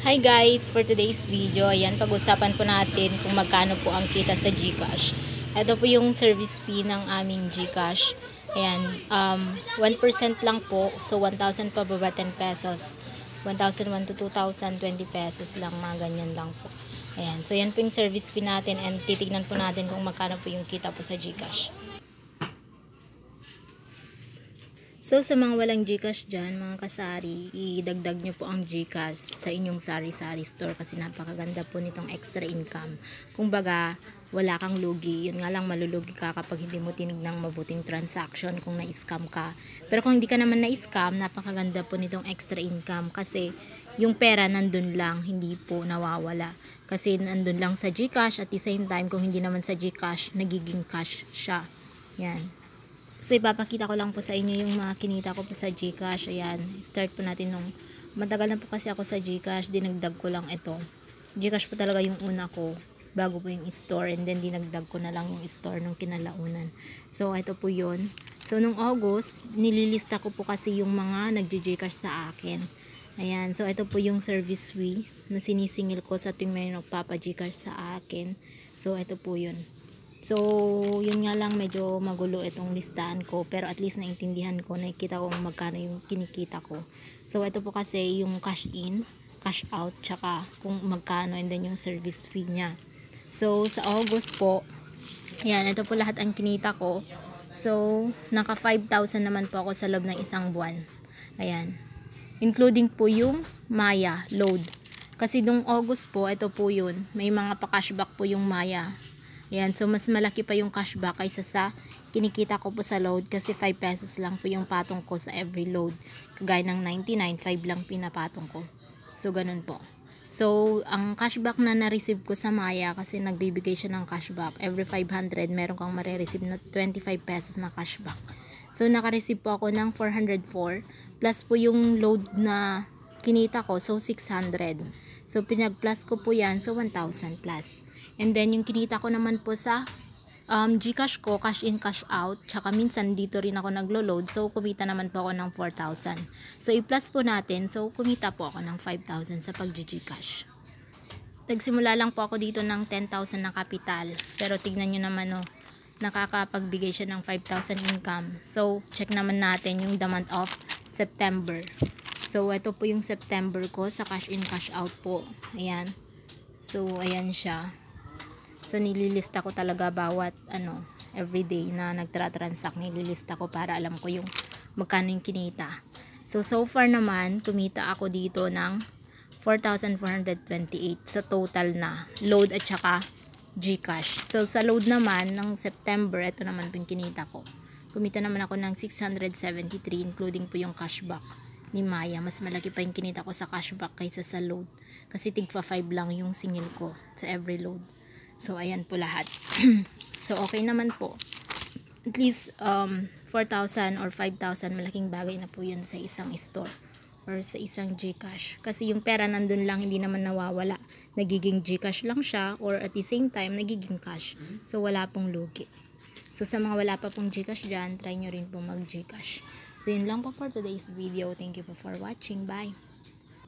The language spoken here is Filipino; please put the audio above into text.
Hi guys, for today's video, ayan, pag-usapan po natin kung magkano po ang kita sa GCash. Ito po yung service fee ng aming GCash. Ayan, 1% lang po. So, 1,000 pababa 10 pesos. 1,001 to 2,020 pesos lang, mga ganyan lang po. Ayan, so yan po yung service fee natin and titignan po natin kung magkano po yung kita po sa GCash. So, sa mga walang GCash dyan, mga kasari, idagdag nyo po ang GCash sa inyong sari-sari store kasi napakaganda po nitong extra income. Kung baga, wala kang lugi. Yun nga lang, malulugi ka kapag hindi mo tinignang mabuting transaction kung na-scam ka. Pero kung hindi ka naman na-scam, napakaganda po nitong extra income kasi yung pera nandun lang, hindi po nawawala. Kasi nandun lang sa GCash at the same time, kung hindi naman sa GCash, nagiging cash siya. Yan. So, ipapakita ko lang po sa inyo yung mga kinita ko po sa GCash. Ayan, start po natin nung matagal na po kasi ako sa GCash, dinagdag ko lang ito. GCash po talaga yung una ko, bago po yung store, and then dinagdag ko na lang yung store nung kinalaunan. So, ito po yun. So, nung August, nililista ko po kasi yung mga nag-GCash sa akin. Ayan, so ito po yung service fee na sinisingil ko sa tuwing may nagpapa-GCash sa akin. So, ito po yun. So, yun nga lang, medyo magulo itong listahan ko, pero at least naintindihan ko, nakikita ko magkano yung kinikita ko. So, ito po kasi yung cash in, cash out, tsaka kung magkano, and then yung service fee niya. So, sa August po, yan, ito po lahat ang kinita ko. So, naka 5,000 naman po ako sa loob ng isang buwan. Ayan. Including po yung Maya load. Kasi nung August po, ito po yun, may mga pa-cashback po yung Maya. Ayan, so mas malaki pa yung cashback kaysa sa kinikita ko po sa load kasi 5 pesos lang po yung patong ko sa every load. Kagaya ng 99, 5 lang pinapatong ko. So, ganun po. So, ang cashback na na-receive ko sa Maya kasi nagbibigay siya ng cashback. Every 500, meron kang marireceive na 25 pesos na cashback. So, naka-receive po ako ng 404 plus po yung load na kinita ko, so 600. So, pinag-plus ko po yan, so 1,000 plus. And then, yung kinita ko naman po sa GCash ko, cash in, cash out. Tsaka minsan, dito rin ako naglo-load. So, kumita naman po ako ng 4,000. So, i-plus po natin. So, kumita po ako ng 5,000 sa pag-GCash. Nagsimula lang po ako dito ng 10,000 na kapital. Pero, tignan nyo naman, oh, nakakapagbigay siya ng 5,000 income. So, check naman natin yung the month of September. So, ito po yung September ko sa cash in, cash out po. Ayan. So, ayan siya. So, nililista ko talaga bawat, everyday na nagtra-transact, nililista ko para alam ko yung magkano yung kinita. So far naman, kumita ako dito ng 4,428 sa total na load at saka GCash. So, sa load naman, ng September, ito naman po yung kinita ko. Kumita naman ako ng 673, including po yung cashback ni Maya. Mas malaki pa yung kinita ko sa cashback kaysa sa load. Kasi tigpa 5 lang yung singil ko sa every load. So, ayan po lahat. So, okay naman po. At least, 4,000 or 5,000, malaking bagay na po yun sa isang store or sa isang GCash. Kasi yung pera nandun lang, hindi naman nawawala. Nagiging GCash lang siya or at the same time, nagiging cash. So, wala pong lugi. So, sa mga wala pa pong GCash dyan, try nyo rin po mag-GCash. So, yun lang po for today's video. Thank you po for watching. Bye!